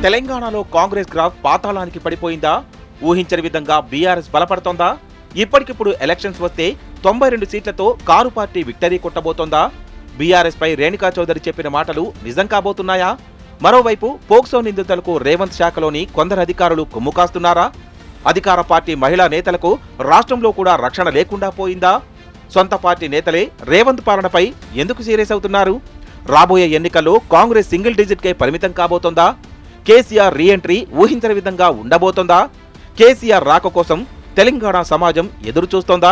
తెలంగాణలో కాంగ్రెస్ గ్రాఫ్ పాతాళానికి పడిపోయిందా? ఊహించని విధంగా బీఆర్ఎస్ బలపడుతోందా? ఇప్పటికిప్పుడు ఎలక్షన్స్ వస్తే 92 సీట్లతో కారు పార్టీ విక్టరీ కొట్టబోతోందా? బీఆర్ఎస్ పై రేణుకా చౌదరి చెప్పిన మాటలు నిజం కాబోతున్నాయా? మరోవైపు పోక్సో నిందితులకు రేవంత్ శాఖలోని కొందరు అధికారులు కొమ్ము కాస్తున్నారా? అధికార పార్టీ మహిళా నేతలకు రాష్ట్రంలో కూడా రక్షణ లేకుండా పోయిందా? సొంత పార్టీ నేతలే రేవంత్ పాలనపై ఎందుకు సీరియస్ అవుతున్నారు? రాబోయే ఎన్నికల్లో కాంగ్రెస్ సింగిల్ డిజిట్కే పరిమితం కాబోతోందా? కేసీఆర్ రీఎంట్రీ ఊహించని విధంగా ఉండబోతోందా? కేసీఆర్ రాక కోసం తెలంగాణ సమాజం ఎదురు చూస్తోందా?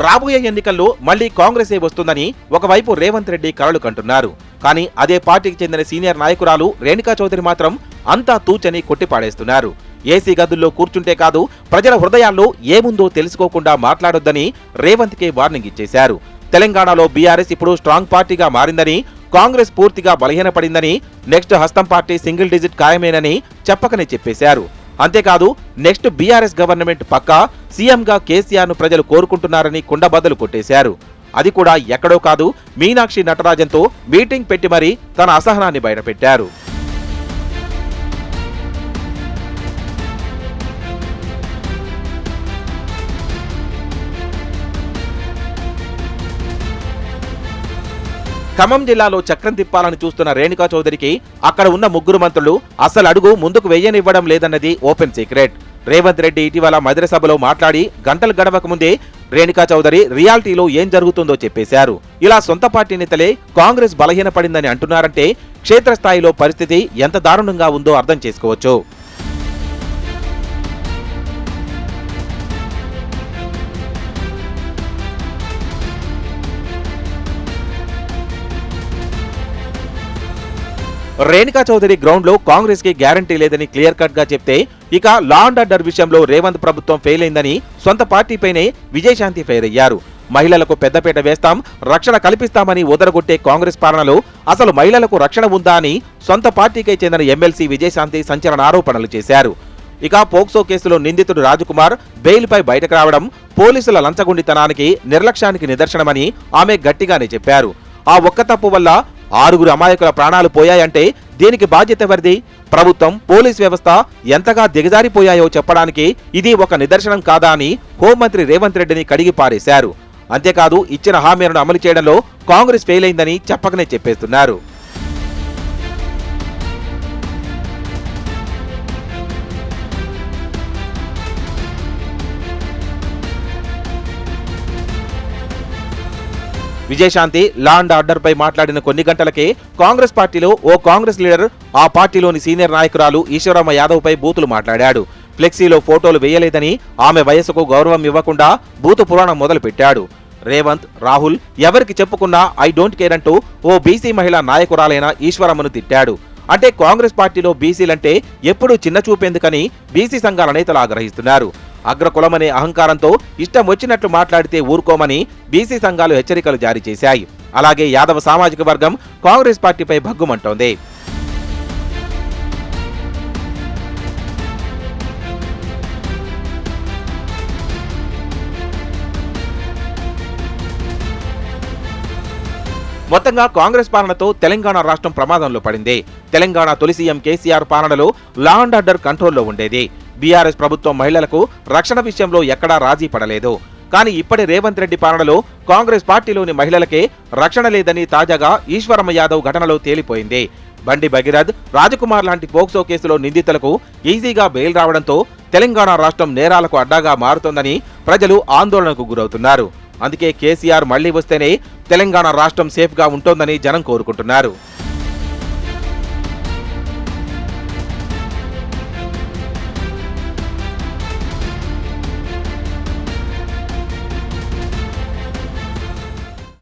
రాబోయే ఎన్నికల్లో మళ్లీ కాంగ్రెసే వస్తుందని ఒకవైపు రేవంత్ రెడ్డి కలలు కంటున్నారు. కానీ అదే పార్టీకి చెందిన సీనియర్ నాయకురాలు రేణుకా చౌదరి మాత్రం అంతా తూచని కొట్టిపాడేస్తున్నారు. ఏసీ గదుల్లో కూర్చుంటే కాదు, ప్రజల హృదయాల్లో ఏముందో తెలుసుకోకుండా మాట్లాడొద్దని రేవంత్కే వార్నింగ్ ఇచ్చేశారు. తెలంగాణలో బీఆర్ఎస్ ఇప్పుడు స్ట్రాంగ్ పార్టీగా మారిందని, కాంగ్రెస్ పూర్తిగా బలహీనపడిందని, నెక్స్ట్ హస్తం పార్టీ సింగిల్ డిజిట్ ఖాయమేనని చెప్పకనే చెప్పేశారు. అంతేకాదు, నెక్స్ట్ బీఆర్ఎస్ గవర్నమెంట్ పక్కా, సీఎంగా కేసీఆర్ను ప్రజలు కోరుకుంటున్నారని కుండబద్దలు కొట్టేశారు. అది కూడా ఎక్కడో కాదు, మీనాక్షి నటరాజన్తో మీటింగ్ పెట్టి మరీ తన అసహనాన్ని బయటపెట్టారు. ఖమ్మం జిల్లాలో చక్రం తిప్పాలని చూస్తున్న రేణుకా చౌదరికి అక్కడ ఉన్న ముగ్గురు మంత్రులు అసలు అడుగు ముందుకు వెయ్యనివ్వడం లేదన్నది ఓపెన్ సీక్రెట్. రేవంత్ రెడ్డి ఇటీవల మదిర సభలో మాట్లాడి గంటలు గడవక ముందే రేణుకా చౌదరి రియాలిటీలో ఏం జరుగుతుందో చెప్పేశారు. ఇలా సొంత పార్టీ నేతలే కాంగ్రెస్ బలహీనపడిందని అంటున్నారంటే క్షేత్రస్థాయిలో పరిస్థితి ఎంత దారుణంగా ఉందో అర్థం చేసుకోవచ్చు. రేణుకా చౌదరి గ్రౌండ్ లో కాంగ్రెస్ కి గ్యారంటీ లేదని క్లియర్ కట్ గా చెప్తే, ఇక లా అండ్ ఆర్డర్ విషయంలో రేవంత్ ప్రభుత్వం ఫెయిల్ అయిందని సొంత పార్టీపైనే విజయశాంతి ఫెయిర్ అయ్యారు. మహిళలకు పెద్దపీట వేస్తాం, రక్షణ కల్పిస్తామని ఉదరగొట్టే కాంగ్రెస్ పాలనలో అసలు మహిళలకు రక్షణ ఉందా అని సొంత పార్టీకే చెందిన ఎమ్మెల్సీ విజయశాంతి సంచలన ఆరోపణలు చేశారు. ఇక పోక్సో కేసులో నిందితుడు రాజకుమార్ బెయిల్పై బయటకు రావడం పోలీసుల లంచగొండితనానికి, నిర్లక్ష్యానికి నిదర్శనమని ఆమె గట్టిగానే చెప్పారు. ఆ ఒక్క తప్పు వల్ల 6 అమాయకుల ప్రాణాలు పోయాయంటే దీనికి బాధ్యత ఎవరిది? ప్రభుత్వం, పోలీస్ వ్యవస్థ ఎంతగా దిగజారిపోయాయో చెప్పడానికి ఇది ఒక నిదర్శనం కాదా అని హోంమంత్రి రేవంత్ రెడ్డిని కడిగి పారేశారు. అంతేకాదు, ఇచ్చిన హామీలను అమలు చేయడంలో కాంగ్రెస్ ఫెయిల్ అయిందని చెప్పకనే చెప్పేస్తున్నారు. విజయశాంతి లా అండ్ ఆర్డర్ పై మాట్లాడిన కొన్ని గంటలకే కాంగ్రెస్ పార్టీలో ఓ కాంగ్రెస్ లీడర్ ఆ పార్టీలోని సీనియర్ నాయకురాలు ఈశ్వరమ్మ యాదవ్ పై బూతులు మాట్లాడాడు. ఫ్లెక్సీలో ఫోటోలు వేయలేదని, ఆమె వయసుకు గౌరవం ఇవ్వకుండా బూతు పురాణం మొదలు పెట్టాడు. రేవంత్, రాహుల్ ఎవరికి చెప్పుకున్నా ఐ డోంట్ కేర్ అంటూ ఓ బీసీ మహిళా నాయకురాలైన ఈశ్వరమ్మను తిట్టాడు. అంటే కాంగ్రెస్ పార్టీలో బీసీలంటే ఎప్పుడూ చిన్న చూపేందుకని బీసీ సంఘాల నేతలు ఆగ్రహిస్తున్నారు. అగ్రకులమనే అహంకారంతో ఇష్టం వచ్చినట్లు మాట్లాడితే ఊరుకోమని బీసీ సంఘాలు హెచ్చరికలు జారీ చేశాయి. అలాగే యాదవ సామాజిక వర్గం కాంగ్రెస్ పార్టీపై భగ్గుమంటోంది. మొత్తంగా కాంగ్రెస్ పాలనతో తెలంగాణ రాష్ట్రం ప్రమాదంలో పడింది. తెలంగాణ తొలి సీఎం కేసీఆర్ పాలనలో లా అండ్ ఆర్డర్ కంట్రోల్లో ఉండేది. బీఆర్ఎస్ ప్రభుత్వం మహిళలకు రక్షణ విషయంలో ఎక్కడా రాజీ పడలేదు. కానీ ఇప్పటి రేవంత్ రెడ్డి పాలనలో కాంగ్రెస్ పార్టీలోని మహిళలకే రక్షణ లేదని తాజాగా ఈశ్వరమ్మ యాదవ్ ఘటనలో తేలిపోయింది. బండి భగీరథ్, రాజకుమార్ లాంటి పోక్సో కేసులో నిందితులకు ఈజీగా బెయిల్ రావడంతో తెలంగాణ రాష్ట్రం నేరాలకు అడ్డాగా మారుతోందని ప్రజలు ఆందోళనకు గురవుతున్నారు. అందుకే కేసీఆర్ మళ్లీ వస్తేనే తెలంగాణ రాష్ట్రం సేఫ్గా ఉంటోందని జనం కోరుకుంటున్నారు.